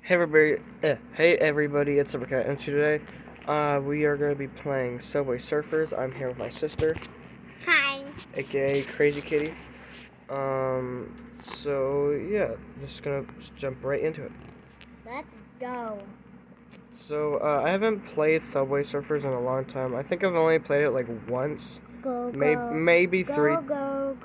Hey everybody, it's Supercat, and today, we are going to be playing Subway Surfers. I'm here with my sister, Hi. aka Crazy Kitty. So yeah, just gonna jump right into it. Let's go. So, I haven't played Subway Surfers in a long time. I think I've only played it like once, Go, maybe three, go.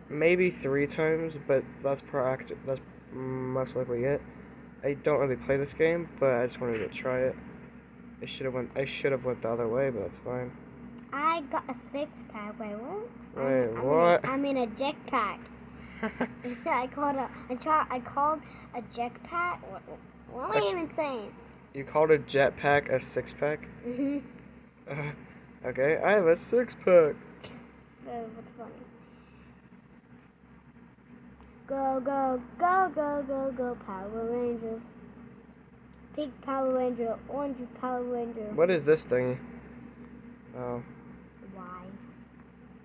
maybe 3 times, but that's most likely it. I don't really play this game, but I just wanted to try it. I should have went the other way, but that's fine. I got a six-pack. Wait, what? Wait, what? I'm in a jetpack. I called a jetpack. What am I even saying? You called a jetpack a six-pack? Mhm. Okay, I have a six-pack. What's funny? Go, Power Rangers. Pink Power Ranger, orange Power Ranger. What is this thing? Oh. Why?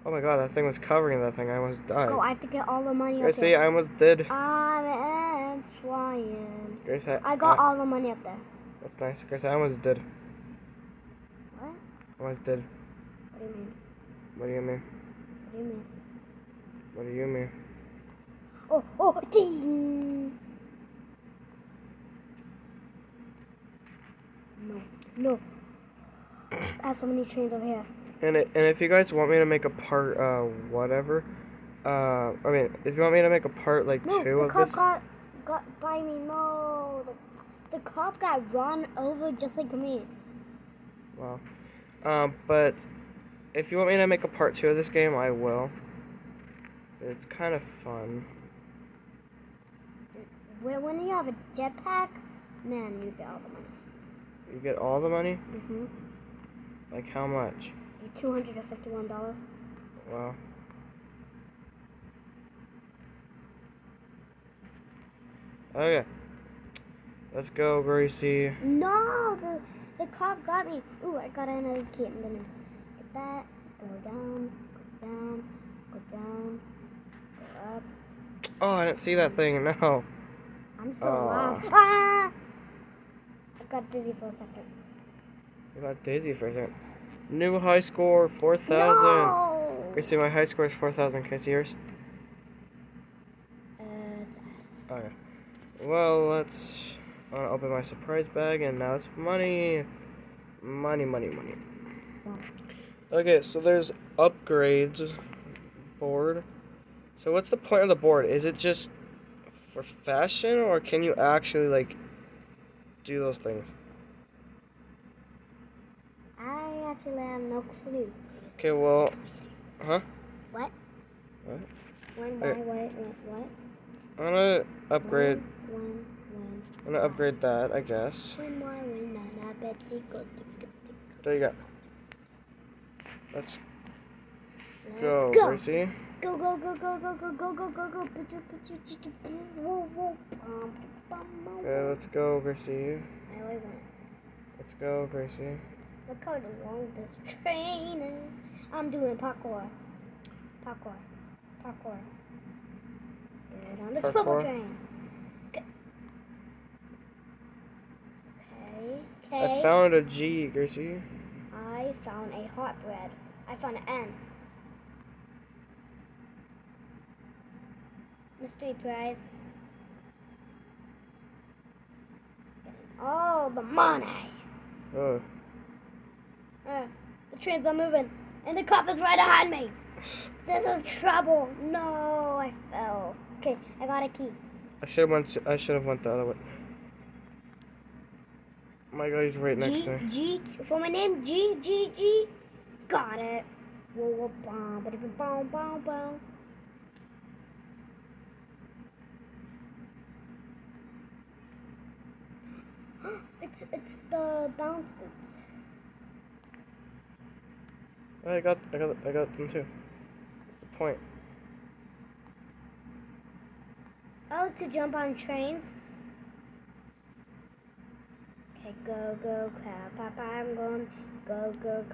Oh my god, that thing was covering that thing. I almost died. Go, I have to get all the money up Gracie, there. I almost did. I am flying. Grace, I got all the money up there. That's nice. Grace, I almost did. What? I almost did. What do you mean? What do you mean? What do you mean? What do you mean? Oh, ding! No. I have so many trains over here. And if you guys want me to make a part, whatever, if you want me to make a part like No, 2 the of cop this. got by me. No, the cop got run over just like me. Wow. But if you want me to make a part 2 of this game, I will. It's kind of fun. When you have a jetpack, man, you get all the money. You get all the money? Mhm. Like how much? $251. Wow. Okay. Let's go, Gracie. No, the cop got me. Ooh, I got another key. I'm gonna get that. Go down, go up. Oh, I didn't see that thing. No. I'm still alive. Ah! I got dizzy for a second. You got dizzy for a second. New high score, 4,000. No! Gracie, my high score is 4,000. Can I see yours? It's Okay. Well, let's open my surprise bag, and now it's money. Money. Okay, so there's upgrades board. So what's the point of the board? Is it just for fashion, or can you actually, like, do those things? I actually have no clue. Okay, well, huh? What? What? When, Okay. why, what? I'm gonna upgrade. When. I'm gonna upgrade that, I guess. When, why, when, I bet they go. There you go. Let's go, Gracie. Go. Okay, let's go, Gracie. I already went. Let's go, Gracie. Look how long this train is. I'm doing parkour. Get on this purple train. Okay. I found a G, Gracie. I found a hot bread. I found an N. Mystery prize. Oh, the money. Oh. The trains are moving, and the cop is right behind me. This is trouble. No, I fell. Okay, I got a key. I should have went the other way. My God, he's right next to me. G for my name. G. Got it. Whoa, boom. It's the bounce boots. I got them too. What's the point? Oh, to jump on trains. Okay, go, crab. I'm going. Go, count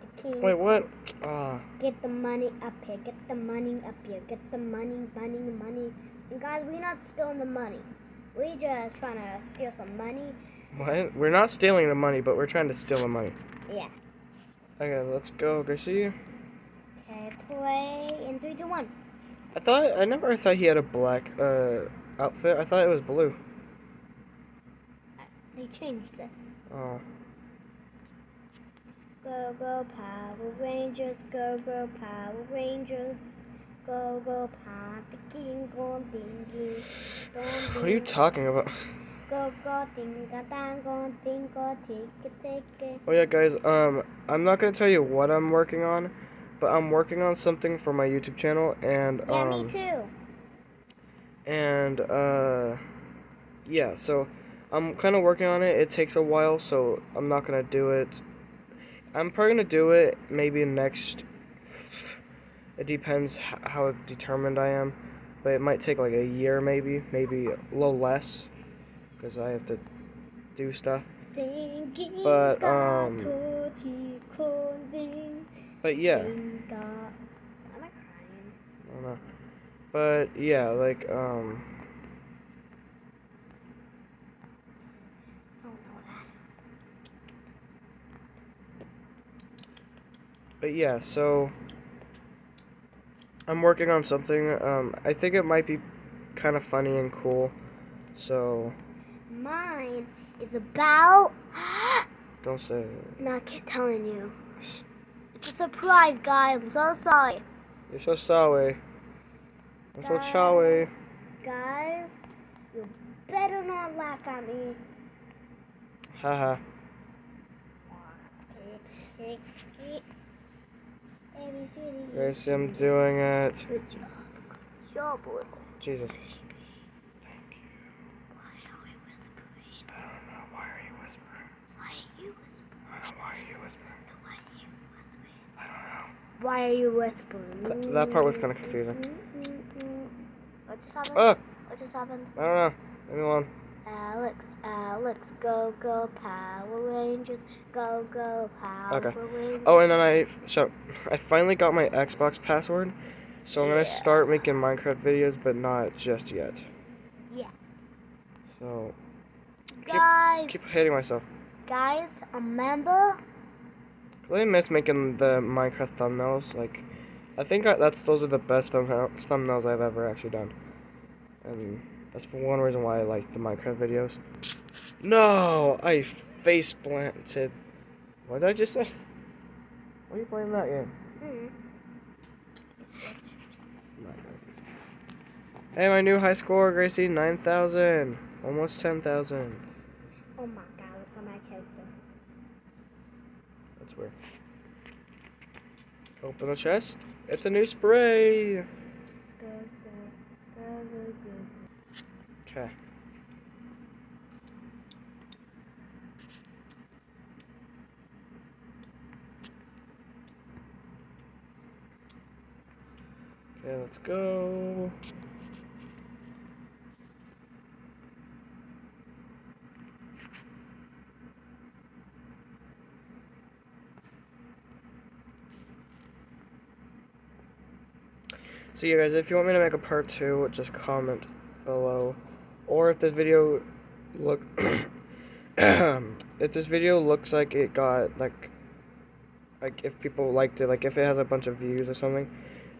the king. Wait, what? Get the money up here. Get the money up here. Get the money. And guys, we're not stealing the money. We just trying to steal some money. What? We're not stealing the money, but we're trying to steal the money. Yeah. Okay, let's go, Garcia. Okay, play in 3, 2, 1. I never thought he had a black outfit. I thought it was blue. They changed it. Oh. Go, go, Power Rangers. Go, go, Power Rangers. Go, go, Power the King. Go, dingy. What are you talking about? Go, go, dinga, dang, go, dingo, take it. Oh yeah, guys. I'm not gonna tell you what I'm working on, but I'm working on something for my YouTube channel, and Yeah, me too. And yeah. So I'm kind of working on it. It takes a while, so I'm not gonna do it. I'm probably gonna do it maybe next. It depends how determined I am, but it might take like a year, maybe a little less, because I have to do stuff. But yeah. Am I crying? I don't know. But yeah, like I don't know that. But yeah, so I'm working on something. I think it might be kind of funny and cool. So Mine is about. don't say it. Not telling you. It's a surprise, guys. I'm so sorry. You're so sorry. I'm so sorry. Guys, you better not laugh at me. Haha. Guys, I'm doing it. Good job, little. Jesus. Baby. Thank you. Why are we whispering? I don't know. Why are you whispering? Why are you whispering? I don't know. Why are you whispering? Why are you whispering? I don't know. Why are you whispering? That part was kind of confusing. What just happened? Ah! What just happened? I don't know. Leave me alone. Alex, go, go, Power Rangers, go, go, Power Rangers. Oh, and then I finally got my Xbox password, so I'm gonna start making Minecraft videos, but not just yet. Yeah. So Guys, keep hating myself. Guys, remember? I really miss making the Minecraft thumbnails. Like, I think those are the best thumbnails I've ever actually done, and that's one reason why I like the Minecraft videos. No, I face planted. What did I just say? Why are you playing that game? Hey, my new high score, Gracie, 9,000. Almost 10,000. Oh my god, look at my character. That's weird. Open the chest. It's a new spray. Go, go, go, go, go. Okay. Okay, let's go. So yeah, guys, if you want me to make a part 2, just comment below. Or if this video if this video looks like it got like if people liked it, like if it has a bunch of views or something,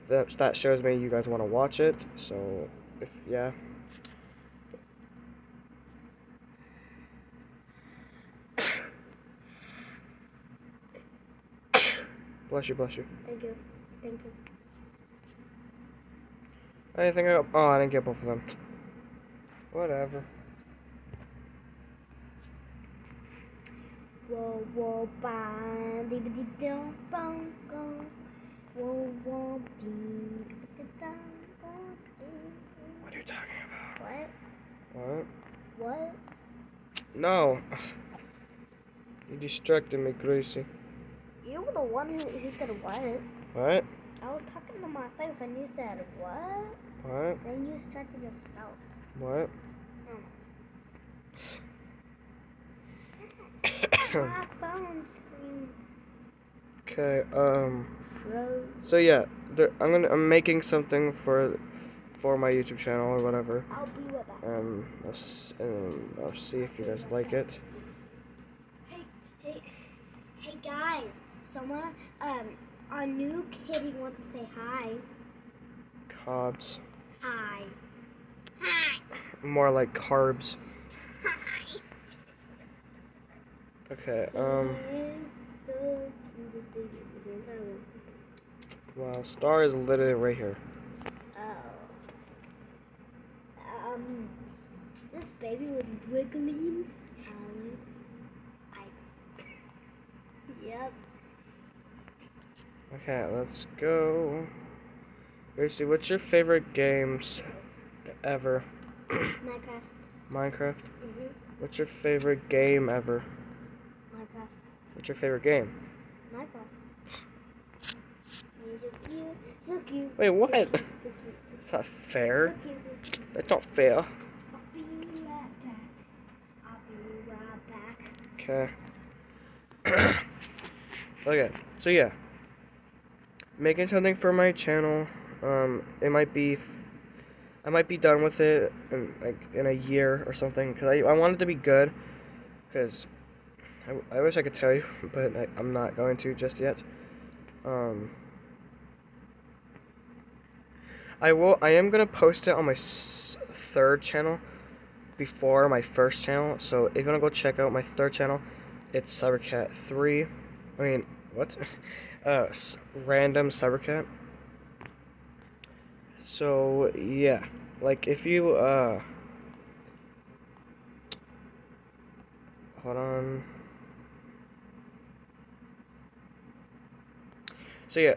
that shows me you guys want to watch it. So if yeah. Bless you, bless you. Thank you. Thank you. I think I didn't get both of them. Whatever. Whoa, whoa, bang, dee dee dum, bang, go. Whoa, whoa, dee dee dum, bang, dee. What are you talking about? What? What? What? No. You distracted me, Gracie. You were the one who said what? What? I was talking to myself and you said what? What? Then you distracted yourself. What? My phone screen Okay, froze. so yeah, I'm making something for for my YouTube channel or whatever. I'll be right back. And I'll see if you guys like it. Hey guys! Someone, our new kitty wants to say hi. Carbs. Hi. Hi. More like carbs. Hi. Okay, wow, Star is literally right here. Oh. This baby was wiggling. Yep. Okay, let's go. Lucy, what's your favorite games ever? Minecraft. Minecraft? Mhm. What's your favorite game ever? Minecraft. What's your favorite game? Minecraft. You're so cute. So cute. Wait, what? So cute. So cute. So That's not cute. fair. So cute. So cute. That's not fair. I'll be right back. I'll be right back. Okay. Okay, so yeah. Making something for my channel. I might be done with it in a year or something. Cause I want it to be good. Cause I wish I could tell you, but I'm not going to just yet. I am gonna post it on my third channel before my first channel. So if you wanna go check out my third channel, it's Cybercat 3. I mean, what? Random Cybercat. So yeah, like if you hold on. So yeah,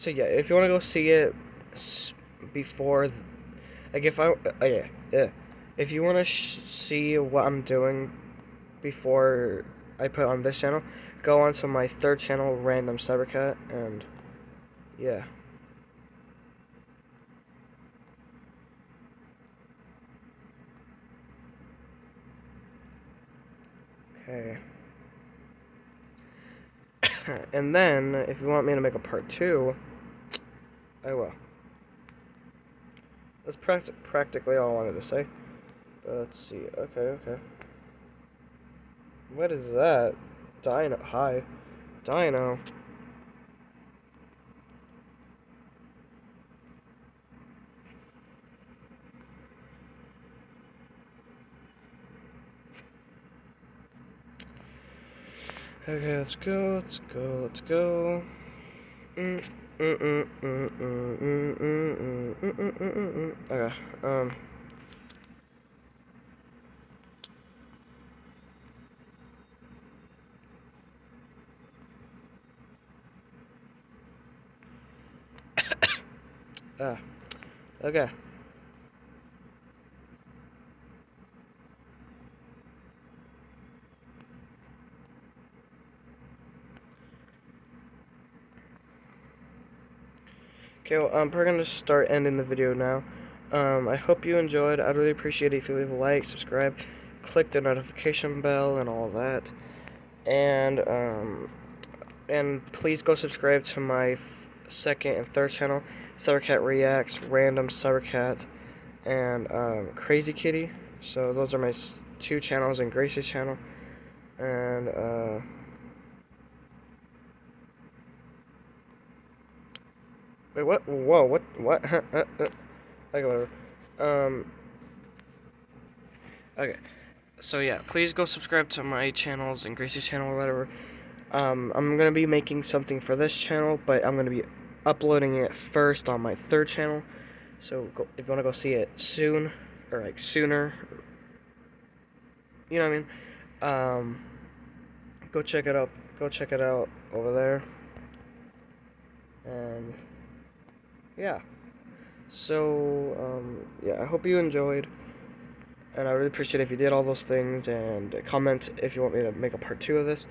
if you want to go see it before, like if if you want to see what I'm doing before I put on this channel, go on to my third channel, Random Cybercat, and yeah. Okay. And then, if you want me to make a part 2, I will. That's practically all I wanted to say. But let's see. Okay. What is that? Dino. Hi. Dino. Okay, let's go. Okay, okay. Okay, well, we're gonna start ending the video now. I hope you enjoyed. I'd really appreciate it if you leave a like, subscribe, click the notification bell, and all that. And please go subscribe to my second and third channel, Cybercat Reacts, Random Cybercat, and Crazy Kitty. So those are my 2 channels and Grace's channel. And wait, what? Whoa, what? Okay, whatever. Okay. So yeah, please go subscribe to my channels and Gracie's channel or whatever. I'm gonna be making something for this channel, but I'm gonna be uploading it first on my third channel. So if you wanna go see it soon, or like sooner, you know what I mean? Go check it out. Go check it out over there. And yeah. So yeah, I hope you enjoyed. And I really appreciate it if you did all those things, and comment if you want me to make a part 2 of this.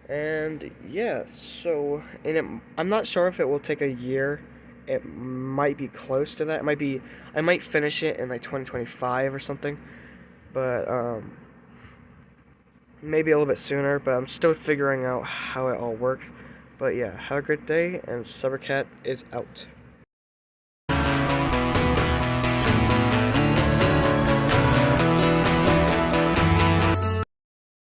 And yeah, so I'm not sure if it will take a year. It might be close to that. I might finish it in like 2025 or something. But maybe a little bit sooner, but I'm still figuring out how it all works. But yeah, have a great day, and Cybercat is out.